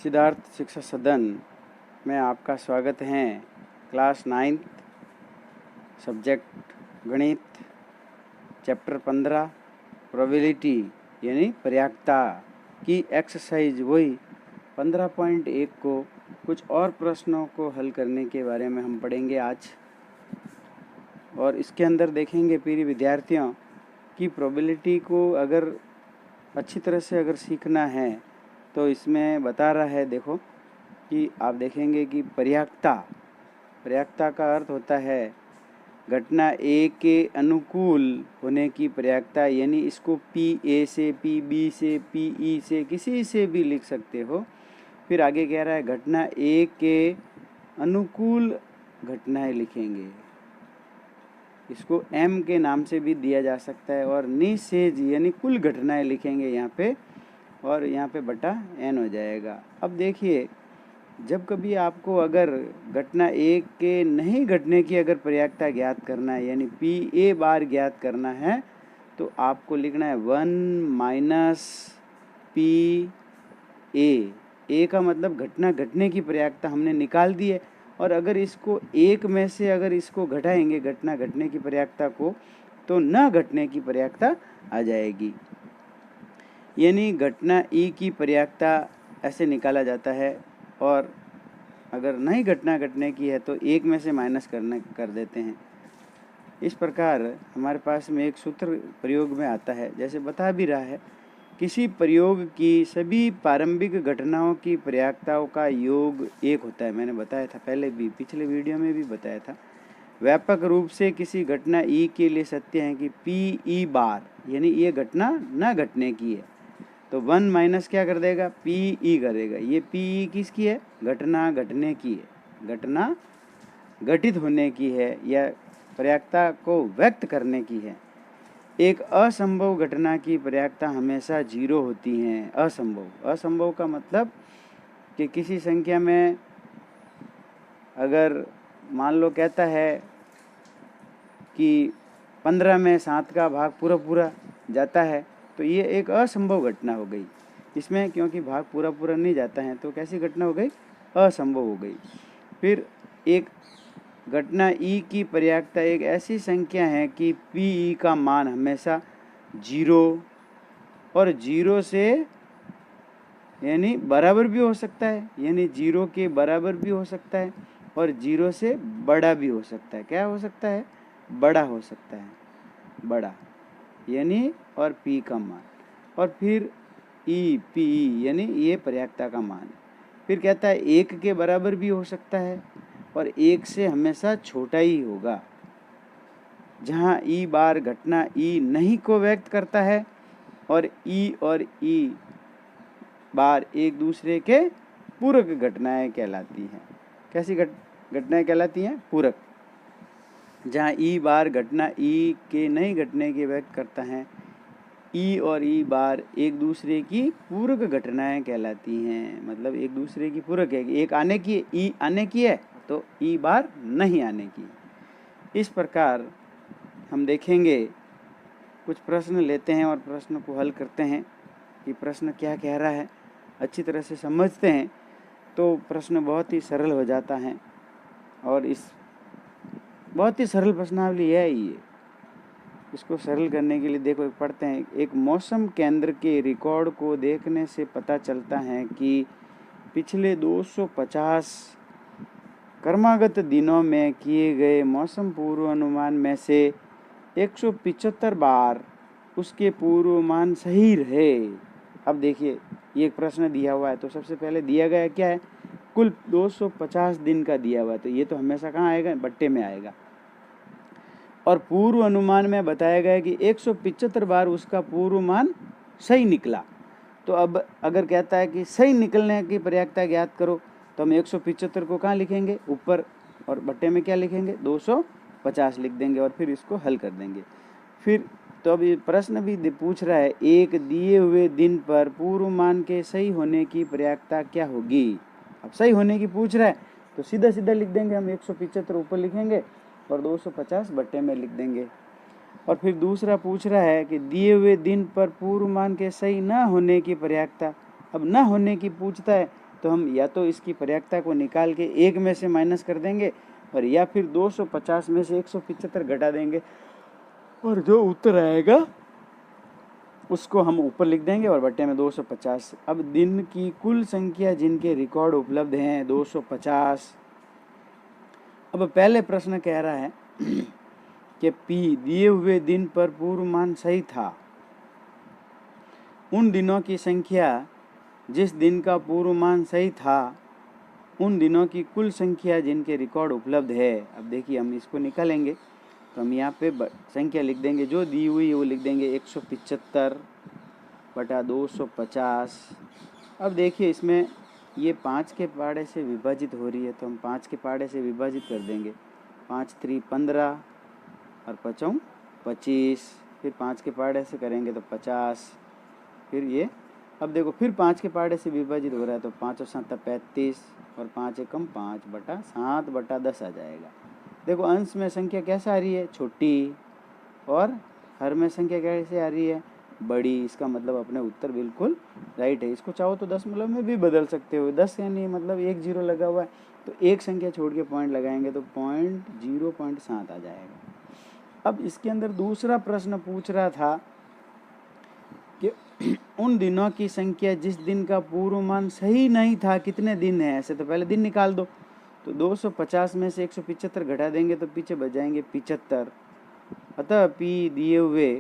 सिद्धार्थ शिक्षा सदन में आपका स्वागत है। क्लास 9 सब्जेक्ट गणित, चैप्टर 15 प्रोबेबिलिटी यानी पर्याप्तता की एक्सरसाइज वही 15.1 को कुछ और प्रश्नों को हल करने के बारे में हम पढ़ेंगे आज। और इसके अंदर देखेंगे प्रिय विद्यार्थियों कि प्रोबेबिलिटी को अगर अच्छी तरह से अगर सीखना है तो इसमें बता रहा है, देखो कि आप देखेंगे कि पर्याप्तता का अर्थ होता है घटना ए के अनुकूल होने की पर्याप्तता, यानी इसको पी ए से, पी बी से, पी ई से, किसी से भी लिख सकते हो। फिर आगे कह रहा है घटना ए के अनुकूल घटनाएं लिखेंगे, इसको एम के नाम से भी दिया जा सकता है। और निषेध यानी कुल घटनाएं लिखेंगे यहाँ पे, और यहाँ पे बटा एन हो जाएगा। अब देखिए, जब कभी आपको अगर घटना एक के नहीं घटने की अगर पर्याप्तता ज्ञात करना है, यानी पी ए बार ज्ञात करना है, तो आपको लिखना है 1 माइनस पी ए का मतलब घटना घटने की पर्याप्तता हमने निकाल दी है। और अगर इसको एक में से अगर इसको घटाएंगे घटना घटने की पर्याप्तता को, तो न घटने की पर्याप्तता आ जाएगी। यानी घटना ई की पर्याप्तता ऐसे निकाला जाता है, और अगर नहीं घटना घटने की है तो एक में से माइनस कर देते हैं। इस प्रकार हमारे पास में एक सूत्र प्रयोग में आता है, जैसे बता भी रहा है, किसी प्रयोग की सभी प्रारंभिक घटनाओं की पर्याप्तताओं का योग 1 होता है। मैंने बताया था पहले भी, पिछले वीडियो में भी बताया था। व्यापक रूप से किसी घटना ई के लिए सत्य है कि पी ई बार यानी ये घटना न घटने की है, तो 1 माइनस क्या कर देगा, पी ई करेगा। ये पी ई किसकी है, घटना घटने की है, घटना घटित होने की है या पर्याप्तता को व्यक्त करने की है। एक असंभव घटना की पर्याप्तता हमेशा 0 होती है। असंभव का मतलब कि किसी संख्या में अगर मान लो कहता है कि 15 में 7 का भाग पूरा जाता है, तो ये एक असंभव घटना हो गई। इसमें क्योंकि भाग पूरा नहीं जाता है, तो कैसी घटना हो गई, असंभव हो गई। फिर एक घटना ई की पर्याप्तता एक ऐसी संख्या है कि पी ई का मान हमेशा 0 और 0 से यानी बराबर भी हो सकता है, यानी 0 के बराबर भी हो सकता है, और 0 से बड़ा भी हो सकता है। क्या हो सकता है, बड़ा हो सकता है, बड़ा यानी और पी का मान। और फिर ई पी ई यानी ये पर्याप्तता का मान। फिर कहता है 1 के बराबर भी हो सकता है, और 1 से हमेशा छोटा ही होगा। जहाँ ई बार घटना ई नहीं को व्यक्त करता है, और ई बार एक दूसरे के पूरक घटनाएं कहलाती हैं। कैसी घटनाएं कहलाती हैं, पूरक। जहाँ ई बार घटना ई के नहीं घटने के व्यक्त करता है, ई और ई बार एक दूसरे की पूरक घटनाएं कहलाती हैं। मतलब एक दूसरे की पूरक है, एक आने की, ई आने की है तो ई बार नहीं आने की। इस प्रकार हम देखेंगे, कुछ प्रश्न लेते हैं और प्रश्न को हल करते हैं कि प्रश्न क्या कह रहा है। अच्छी तरह से समझते हैं तो प्रश्न बहुत ही सरल हो जाता है। और इस बहुत ही सरल प्रश्नावली है ये। इसको सरल करने के लिए देखो, पढ़ते हैं। एक मौसम केंद्र के रिकॉर्ड को देखने से पता चलता है कि पिछले 250 क्रमागत दिनों में किए गए मौसम पूर्वानुमान में से 175 बार उसके पूर्वानुमान सही रहे। अब देखिए, ये एक प्रश्न दिया हुआ है, तो सबसे पहले दिया गया क्या है, कुल 250 दिन का दिया हुआ है, तो ये तो हमेशा कहाँ आएगा, बट्टे में आएगा। और पूर्व अनुमान में बताया गया कि 175 बार उसका पूर्वानुमान सही निकला। तो अब अगर कहता है कि सही निकलने की पर्याप्तता ज्ञात करो, तो हम 175 को कहाँ लिखेंगे, ऊपर, और बट्टे में क्या लिखेंगे, 250 लिख देंगे, और फिर इसको हल कर देंगे। फिर तो अब ये प्रश्न भी पूछ रहा है, एक दिए हुए दिन पर पूर्वानुमान के सही होने की पर्याप्तता क्या होगी। अब सही होने की पूछ रहा है, तो सीधा लिख देंगे हम, 175 ऊपर लिखेंगे और 250 बट्टे में लिख देंगे। और फिर दूसरा पूछ रहा है कि दिए हुए दिन पर पूर्वानुमान के सही न होने की पर्याप्तता। अब न होने की पूछता है, तो हम या तो इसकी पर्यायता को निकाल के 1 में से माइनस कर देंगे और या फिर 250 में से 175 घटा देंगे और जो उत्तर आएगा उसको हम ऊपर लिख देंगे और बट्टे में 250। अब दिन की कुल संख्या जिनके रिकॉर्ड उपलब्ध हैं 250। अब पहले प्रश्न कह रहा है कि पी दिए हुए दिन पर पूर्वानुमान सही था। उन दिनों की संख्या जिस दिन का पूर्वानुमान सही था उन दिनों की कुल संख्या जिनके रिकॉर्ड उपलब्ध है। अब देखिए हम इसको निकालेंगे तो हम यहाँ पे संख्या लिख देंगे, जो दी हुई है वो लिख देंगे 175 बटा 250। अब देखिए इसमें ये 5 के पहाड़े से विभाजित हो रही है तो हम 5 के पहाड़े से विभाजित कर देंगे। 5 3 15 और 5 25, फिर 5 के पहाड़े से करेंगे तो 50, फिर ये अब देखो फिर 5 के पहाड़े से विभाजित हो रहा है तो 5 और 7 35 और 5 एकम 5 बटा 7 बटा 10 आ जाएगा। देखो अंश में संख्या कैसे आ रही है, छोटी, और हर में संख्या कैसे आ रही है, बड़ी। इसका मतलब अपने उत्तर बिल्कुल राइट है। इसको चाहो तो दशमलव में भी बदल सकते हो। 10 यानी मतलब 1 0 लगा हुआ है तो एक संख्या छोड़ के पॉइंट लगाएंगे तो 0.7 आ जाएगा। अब इसके अंदर दूसरा प्रश्न पूछ रहा था कि उन दिनों की संख्या जिस दिन का पूर्वानुमान सही नहीं था कितने दिन है। ऐसे तो पहले दिन निकाल दो, तो 250 में से 175 घटा देंगे तो पीछे बच जाएंगे 75। अतः पी दिए हुए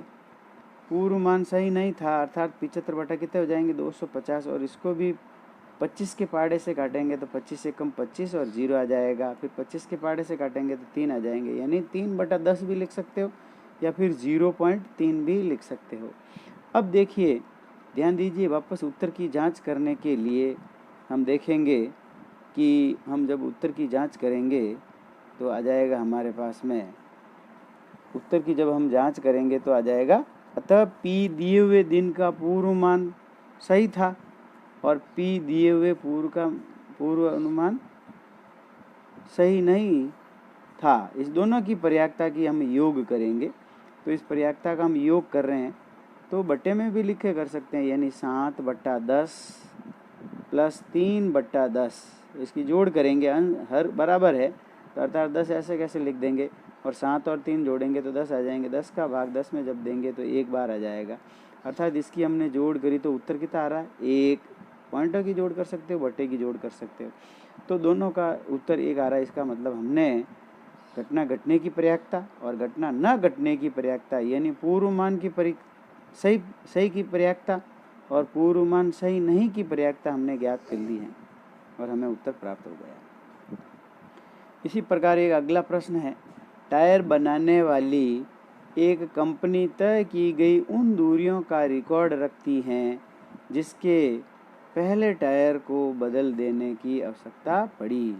पूर्वानुमान सही नहीं था, अर्थात 75 बटा कितने हो जाएंगे 250, और इसको भी 25 के पहाड़े से काटेंगे तो 25 से कम 25 और 0 आ जाएगा। फिर 25 के पहाड़े से काटेंगे तो 3 आ जाएंगे, यानी 3 बटा 10 भी लिख सकते हो या फिर 0.3 भी लिख सकते हो। अब देखिए ध्यान दीजिए, वापस उत्तर की जांच करने के लिए हम देखेंगे कि हम जब उत्तर की जांच करेंगे तो आ जाएगा हमारे पास में, उत्तर की जब हम जांच करेंगे तो आ जाएगा, अतः पी दिए हुए दिन का पूर्वानुमान सही था और पी दिए हुए पूर्व अनुमान सही नहीं था। इस दोनों की पर्यायता की हम योग करेंगे। तो इस पर्यायता का हम योग कर रहे हैं तो बट्टे में भी लिखे कर सकते हैं, यानी 7 बटा 10 प्लस 3 बटा 10। इसकी जोड़ करेंगे, हर बराबर है तो अर्थात 10 ऐसे कैसे लिख देंगे और 7 और 3 जोड़ेंगे तो 10 आ जाएंगे। 10 का भाग 10 में जब देंगे तो 1 बार आ जाएगा, अर्थात इसकी हमने जोड़ करी तो उत्तर कितना आ रहा है 1। पॉइंटों की जोड़ कर सकते हो, बट्टे की जोड़ कर सकते हो, तो दोनों का उत्तर 1 आ रहा है। इसका मतलब हमने घटना घटने की पर्यायता और घटना न घटने की पर्यायता, यानी पूर्वानुमान की सही की पर्यायता और पूर्वानुमान सही नहीं की पर्यायता हमने ज्ञात कर ली है और हमें उत्तर प्राप्त हो गया। इसी प्रकार एक अगला प्रश्न है, टायर बनाने वाली एक कंपनी तय की गई उन दूरियों का रिकॉर्ड रखती है जिसके पहले टायर को बदल देने की आवश्यकता पड़ी।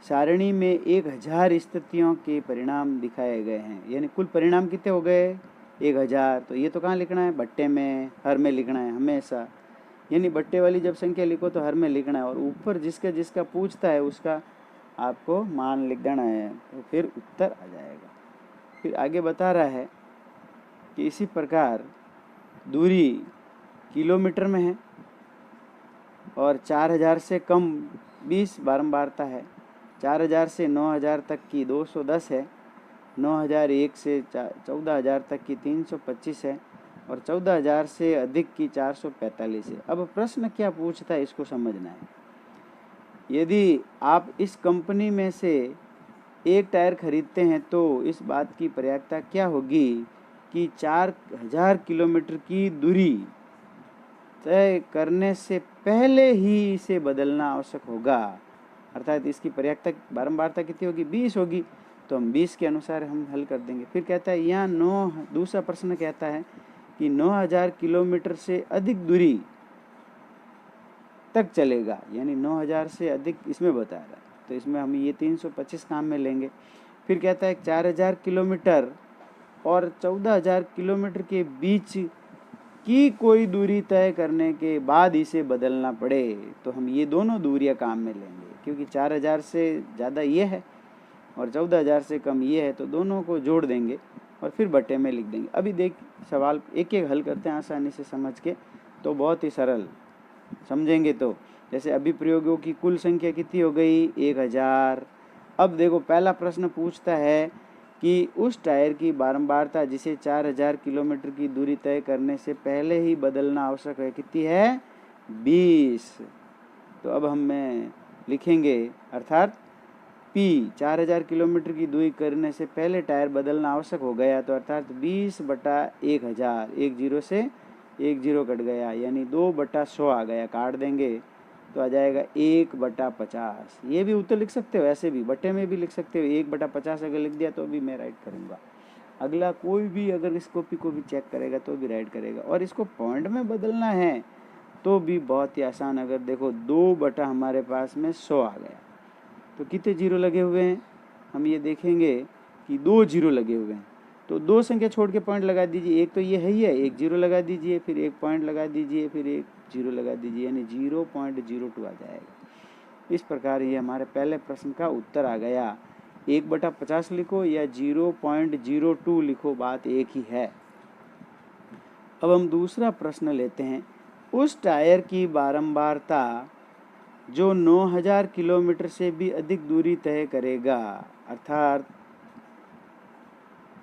सारणी में 1000 स्थितियों के परिणाम दिखाए गए हैं, यानी कुल परिणाम कितने हो गए 1000। तो ये तो कहाँ लिखना है, बट्टे में, हर में लिखना है हमेशा, यानी बट्टे वाली जब संख्या लिखो तो हर में लिखना है और ऊपर जिसका पूछता है उसका आपको मान लिख देना है, तो फिर उत्तर आ जाएगा। फिर आगे बता रहा है कि इसी प्रकार दूरी किलोमीटर में है और 4000 से कम 20 बारंबारता है, 4000 से 9000 तक की 210 है, 9001 से 14000 तक की 325 है और 14000 से अधिक की 445 है। अब प्रश्न क्या पूछता है इसको समझना है। यदि आप इस कंपनी में से एक टायर खरीदते हैं तो इस बात की पर्यायता क्या होगी कि 4000 किलोमीटर की दूरी तय करने से पहले ही इसे बदलना आवश्यक होगा, अर्थात इसकी पर्यायता बारंबारता कितनी होगी 20 होगी, तो हम 20 के अनुसार हम हल कर देंगे। फिर कहता है यहाँ दूसरा प्रश्न कहता है कि 9000 किलोमीटर से अधिक दूरी तक चलेगा, यानी 9000 से अधिक इसमें बता रहा है, तो इसमें हम ये 325 काम में लेंगे। फिर कहता है 4000 किलोमीटर और 14000 किलोमीटर के बीच की कोई दूरी तय करने के बाद इसे बदलना पड़े, तो हम ये दोनों दूरियां काम में लेंगे, क्योंकि 4000 से ज़्यादा ये है और 14000 से कम ये है, तो दोनों को जोड़ देंगे और फिर बट्टे में लिख देंगे। अभी देख सवाल एक एक हल करते हैं आसानी से समझ के, तो बहुत ही सरल। समझेंगे तो। जैसे अभी प्रयोगों की कुल संख्या कितनी हो गई? 1000। अब देखो पहला प्रश्न पूछता है कि उस टायर की बारंबारता जिसे 4000 किलोमीटर की दूरी तय करने से पहले ही बदलना आवश्यक है, कितनी है? 20। तो अब हम लिखेंगे, अर्थात P 4000 किलोमीटर की दूरी करने से पहले टायर बदलना आवश्यक हो गया, तो अर्थात 20/1000, 10 से 10 कट गया, यानी 2/100 आ गया। काट देंगे तो आ जाएगा 1/50। ये भी उत्तर लिख सकते हो, ऐसे भी बटे में भी लिख सकते हो। 1/50 अगर लिख दिया तो भी मैं राइट करूँगा। अगला कोई भी अगर इस कॉपी को भी चेक करेगा तो भी राइट करेगा। और इसको पॉइंट में बदलना है तो भी बहुत ही आसान। अगर देखो 2 हमारे पास में 100 आ गया, तो कितने जीरो लगे हुए हैं? हम ये देखेंगे कि 2 जीरो लगे हुए हैं। तो 2 संख्या छोड़ के पॉइंट लगा दीजिए। एक तो ये है ही है, 1 जीरो लगा दीजिए, फिर 1 पॉइंट लगा दीजिए, फिर 1 जीरो लगा दीजिए, यानी 0.02 आ जाएगा। इस प्रकार ये हमारे पहले प्रश्न का उत्तर आ गया। 1/50 लिखो या 0.02 लिखो, बात एक ही है। अब हम दूसरा प्रश्न लेते हैं। उस टायर की बारंबारता जो 9000 किलोमीटर से भी अधिक दूरी तय करेगा, अर्थात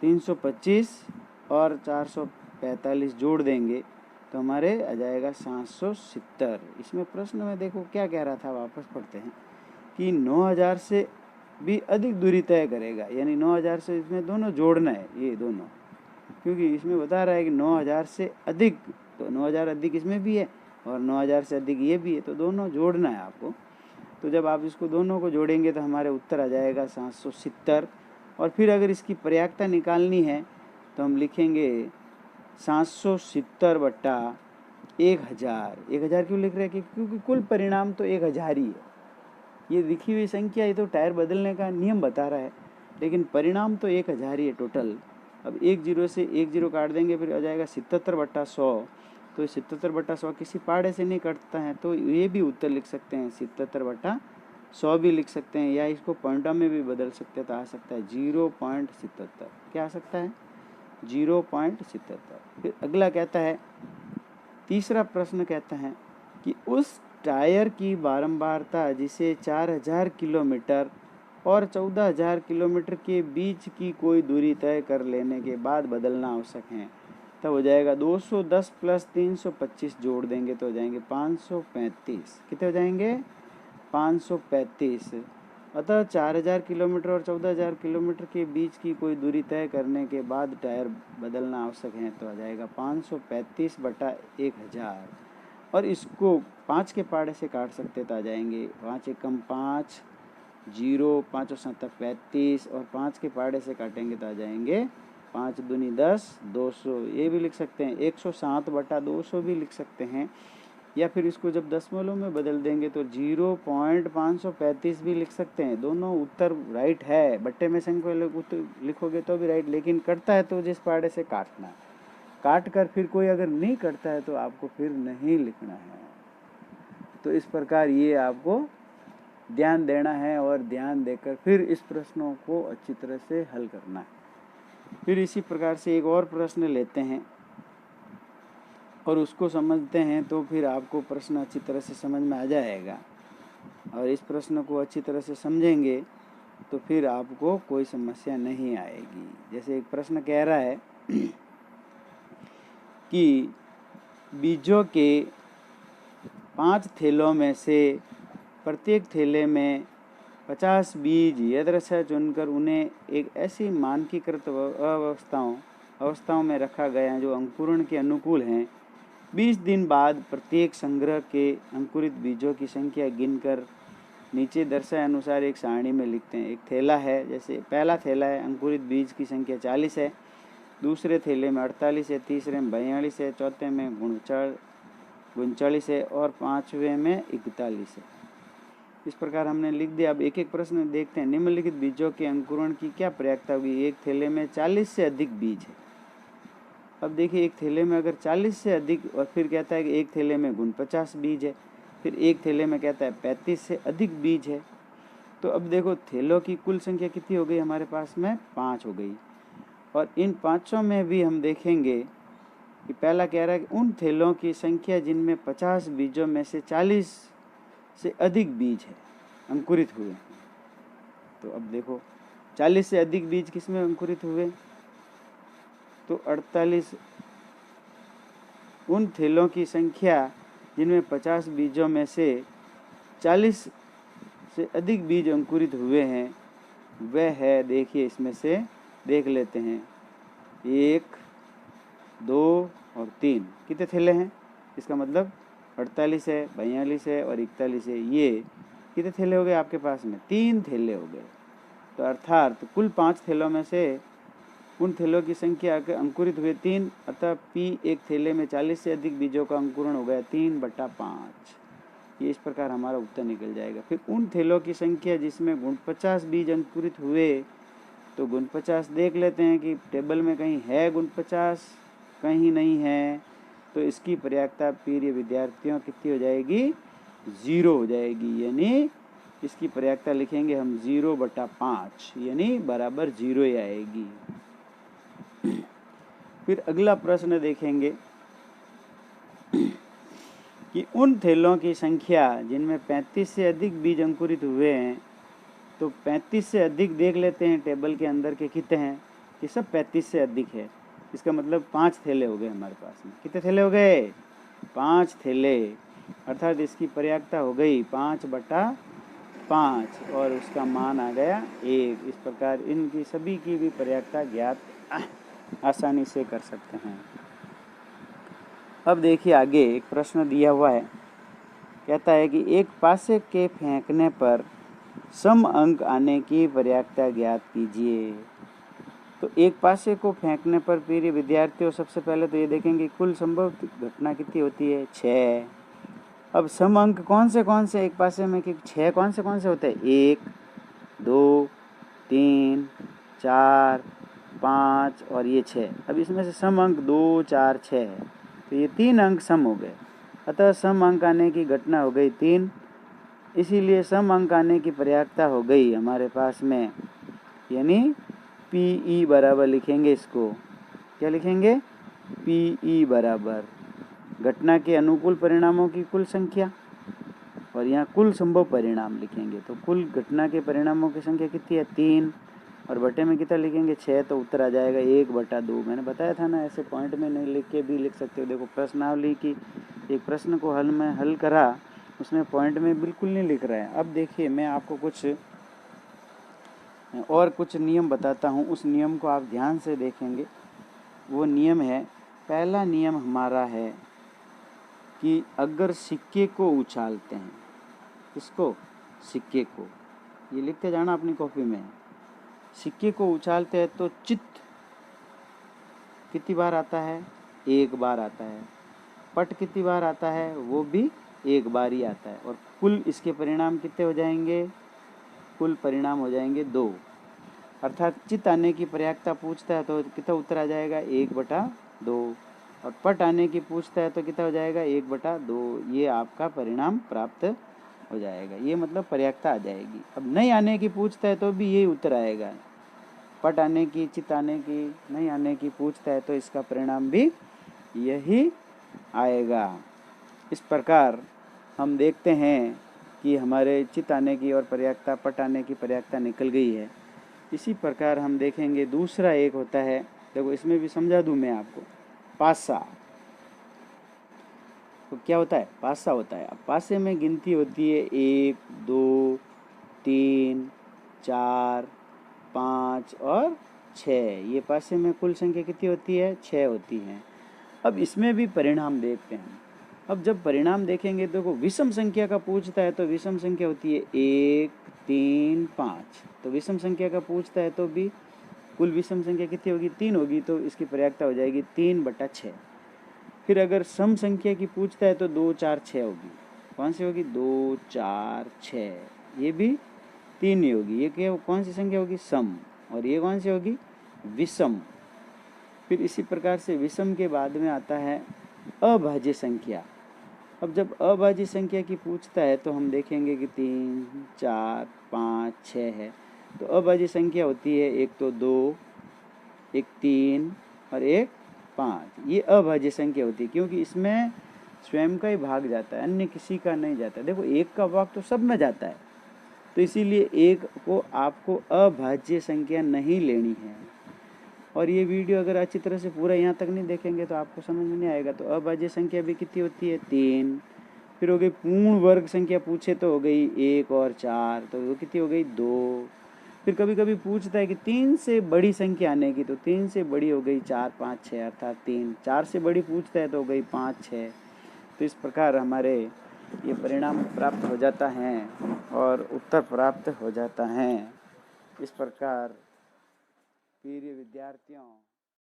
325 और 445 जोड़ देंगे तो हमारे आ जाएगा 770। इसमें प्रश्न में देखो क्या कह रहा था, वापस पढ़ते हैं कि 9000 से भी अधिक दूरी तय करेगा, यानी 9000 से इसमें दोनों जोड़ना है, ये दोनों, क्योंकि इसमें बता रहा है कि 9000 से अधिक, तो 9000 अधिक इसमें भी है और 9000 से अधिक ये भी है, तो दोनों जोड़ना है आपको। तो जब आप इसको दोनों को जोड़ेंगे तो हमारे उत्तर आ जाएगा 770। और फिर अगर इसकी पर्याप्तता निकालनी है तो हम लिखेंगे 770/1000। 1000 क्यों लिख रहे हैं? क्योंकि कुल परिणाम तो 1000 ही है। ये लिखी हुई संख्या ये तो टायर बदलने का नियम बता रहा है, लेकिन परिणाम तो 1000 ही है टोटल। अब 10 से 10 काट देंगे, फिर आ जाएगा 77/100। तो 77/100 किसी पाड़े से नहीं कटता है, तो ये भी उत्तर लिख सकते हैं, 77/100 भी लिख सकते हैं, या इसको पॉइंटों में भी बदल सकते हैं, तो आ सकता है 0.77। क्या आ सकता है? 0.77। फिर अगला कहता है, तीसरा प्रश्न कहता है कि उस टायर की बारंबारता जिसे 4000 किलोमीटर और 14000 किलोमीटर के बीच की कोई दूरी तय कर लेने के बाद बदलना आवश्यक है, तब हो जाएगा 210 + 325 जोड़ देंगे तो हो जाएंगे 535। कितने हो जाएंगे? 535। अतः 4000 किलोमीटर और 14000 किलोमीटर के बीच की कोई दूरी तय करने के बाद टायर बदलना आवश्यक है, तो आ जाएगा 535/1000। और इसको 5 के पाड़े से काट सकते तो आ जाएंगे 5 एकम 5, 0, 5 और 7 35, और 5 के पाड़े से काटेंगे तो आ जाएंगे 5 दूनी 10, 200। ये भी लिख सकते हैं, 160/200 भी लिख सकते हैं, या फिर इसको जब दशमलव में बदल देंगे तो 0.535 भी लिख सकते हैं। दोनों उत्तर राइट है। बट्टे में संख्या लिखोगे तो भी राइट, लेकिन कटता है तो जिस पाड़े से काटना, काट कर फिर कोई अगर नहीं कटता है तो आपको फिर नहीं लिखना है। तो इस प्रकार ये आपको ध्यान देना है और ध्यान देकर फिर इस प्रश्नों को अच्छी तरह से हल करना है। फिर इसी प्रकार से एक और प्रश्न लेते हैं और उसको समझते हैं, तो फिर आपको प्रश्न अच्छी तरह से समझ में आ जाएगा। और इस प्रश्न को अच्छी तरह से समझेंगे तो फिर आपको कोई समस्या नहीं आएगी। जैसे एक प्रश्न कह रहा है कि बीजों के 5 थैलों में से प्रत्येक थैले में 50 बीज यदृच्छा चुनकर उन्हें एक ऐसी मानकीकृत अवस्थाओं में रखा गया है जो अंकुरण के अनुकूल हैं। 20 दिन बाद प्रत्येक संग्रह के अंकुरित बीजों की संख्या गिनकर नीचे दर्शाए अनुसार एक सारणी में लिखते हैं। एक थैला है, जैसे पहला थैला है, अंकुरित बीज की संख्या 40 है, दूसरे थैले में 48 है, तीसरे में 42 है, चौथे में 39 है और पाँचवें में 41 है। इस प्रकार हमने लिख दिया। अब एक एक प्रश्न देखते हैं। निम्नलिखित बीजों के अंकुरण की क्या प्रयासता होगी? एक थैले में 40 से अधिक बीज है। अब देखिए, एक थैले में अगर 40 से अधिक, और फिर कहता है कि एक थैले में 49 बीज है, फिर एक थैले में कहता है 35 से अधिक बीज है। तो अब देखो थैलों की कुल संख्या कितनी हो गई हमारे पास में? 5 हो गई। और इन 5 में भी हम देखेंगे कि पहला कह रहा है कि उन थैलों की संख्या जिनमें 50 बीजों में से 40 से अधिक बीज है अंकुरित हुए। तो अब देखो 40 से अधिक बीज किस में अंकुरित हुए, तो 48। उन थैलों की संख्या जिनमें 50 बीजों में से 40 से अधिक बीज अंकुरित हुए हैं वह है, देखिए इसमें से देख लेते हैं, 1, 2 और 3 कितने थैले हैं, इसका मतलब 48 है, 42 है और 41 है। ये कितने थैले हो गए आपके पास में, 3 थैले हो गए। तो अर्थात कुल 5 थैलों में से उन थैलों की संख्या के अंकुरित हुए 3, अतः P एक थैले में 40 से अधिक बीजों का अंकुरण हो गया 3/5। ये इस प्रकार हमारा उत्तर निकल जाएगा। फिर उन थैलों की संख्या जिसमें 49 बीज अंकुरित हुए, तो 49 देख लेते हैं कि टेबल में कहीं है 49, कहीं नहीं है, तो इसकी पर्याप्तता प्रिय विद्यार्थियों कितनी हो जाएगी, 0 हो जाएगी। यानी इसकी पर्याप्तता लिखेंगे हम 0/5, यानी बराबर 0 ही आएगी। फिर अगला प्रश्न देखेंगे कि उन थैलों की संख्या जिनमें 35 से अधिक बीज अंकुरित हुए हैं, तो 35 से अधिक देख लेते हैं टेबल के अंदर के कितने हैं, कि सब 35 से अधिक है। इसका मतलब 5 थैले हो गए हमारे पास में। कितने थैले हो गए, 5 थैले, अर्थात इसकी पर्याप्तता हो गई 5/5 और उसका मान आ गया 1। इस प्रकार इनकी सभी की भी पर्याप्तता ज्ञात आसानी से कर सकते हैं। अब देखिए आगे एक प्रश्न दिया हुआ है, कहता है कि एक पासे के फेंकने पर सम अंक आने की पर्याप्तता ज्ञात कीजिए। तो एक पासे को फेंकने पर प्रिय विद्यार्थियों सबसे पहले तो ये देखेंगे कुल संभव घटना कितनी होती है, 6। अब सम अंक कौन से एक पासे में, कि 6 कौन से होते हैं, 1, 2, 3, 4, 5 और ये 6। अब इसमें से सम अंक 2, 4, 6 है, तो ये 3 अंक सम हो गए, अतः सम अंक आने की घटना हो गई 3। इसीलिए सम अंक आने की पर्याप्तता हो गई हमारे पास में, यानी PE बराबर लिखेंगे इसको, क्या लिखेंगे, PE बराबर घटना के अनुकूल परिणामों की कुल संख्या, और यहाँ कुल संभव परिणाम लिखेंगे। तो कुल घटना के परिणामों की संख्या कितनी है, 3, और बटे में कितना लिखेंगे, 6, तो उत्तर आ जाएगा 1/2। मैंने बताया था ना, ऐसे पॉइंट में नहीं लिख के भी लिख सकते हो। देखो प्रश्नावली की एक प्रश्न को हल करा, उसमें पॉइंट में बिल्कुल नहीं लिख रहा है। अब देखिए मैं आपको कुछ नियम बताता हूँ, उस नियम को आप ध्यान से देखेंगे। वो नियम है, पहला नियम हमारा है कि अगर सिक्के को उछालते हैं, इसको सिक्के को, ये लिखते जाना अपनी कॉपी में, सिक्के को उछालते हैं तो चित्त कितनी बार आता है, 1 बार आता है। पट कितनी बार आता है, वो भी 1 बार ही आता है। और कुल इसके परिणाम कितने हो जाएंगे, कुल परिणाम हो जाएंगे 2। अर्थात चित्त आने की पर्याप्तता पूछता है तो कितना उत्तर आ जाएगा, 1/2। और पट आने की पूछता है तो कितना हो जाएगा, 1/2। ये आपका परिणाम प्राप्त हो जाएगा, ये मतलब पर्याप्तता आ जाएगी। अब नहीं आने की पूछता है तो भी यही उत्तर आएगा। पट आने की, चित्त आने की, नहीं आने की पूछता है तो इसका परिणाम भी यही आएगा। इस प्रकार हम देखते हैं कि हमारे चित्त आने की और पर्याप्तता, पट आने की पर्याप्तता निकल गई है। इसी प्रकार हम देखेंगे दूसरा एक होता है, देखो इसमें भी समझा दूं मैं आपको, पासा। तो क्या होता है, पासा होता है। अब पासे में गिनती होती है 1, 2, 3, 4, 5 और 6। ये पासे में कुल संख्या कितनी होती है, 6 होती हैं। अब इसमें भी परिणाम देखते हैं। अब जब परिणाम देखेंगे देखो विषम संख्या का पूछता है तो विषम संख्या होती है 1, 3, 5। तो विषम संख्या का पूछता है तो भी कुल विषम संख्या कितनी होगी, 3 होगी, तो इसकी पर्याप्तता हो जाएगी 3/6। फिर अगर सम संख्या की पूछता है तो 2, 4, 6 होगी। कौन सी होगी, 2, 4, 6, ये भी 3 ही होगी। ये क्या, कौन सी संख्या होगी, सम, और ये कौन सी होगी, विषम। फिर इसी प्रकार से विषम के बाद में आता है अभाज्य संख्या। अब जब अभाज्य संख्या की पूछता है तो हम देखेंगे कि 3, 4, 5, 6 है। तो अभाज्य संख्या होती है एक तो 2, एक 3 और एक 5 ये अभाज्य संख्या होती है, क्योंकि इसमें स्वयं का ही भाग जाता है, अन्य किसी का नहीं जाता। देखो 1 का भाग तो सब में जाता है, तो इसीलिए 1 को आपको अभाज्य संख्या नहीं लेनी है। और ये वीडियो अगर अच्छी तरह से पूरा यहाँ तक नहीं देखेंगे तो आपको समझ में नहीं आएगा। तो अभाज्य संख्या भी कितनी होती है? 3। फिर हो गई पूर्ण वर्ग संख्या, पूछे तो हो गई 1 और 4, तो वो कितनी हो गई? 2। फिर कभी कभी पूछता है कि 3 से बड़ी संख्या आने की, तो 3 से बड़ी हो गई 4, 5, 6, अर्थात 3। 4 से बड़ी पूछता है तो हो गई 5, 6। तो इस प्रकार हमारे ये परिणाम प्राप्त हो जाता है और उत्तर प्राप्त हो जाता है। इस प्रकार प्रिय विद्यार्थियों,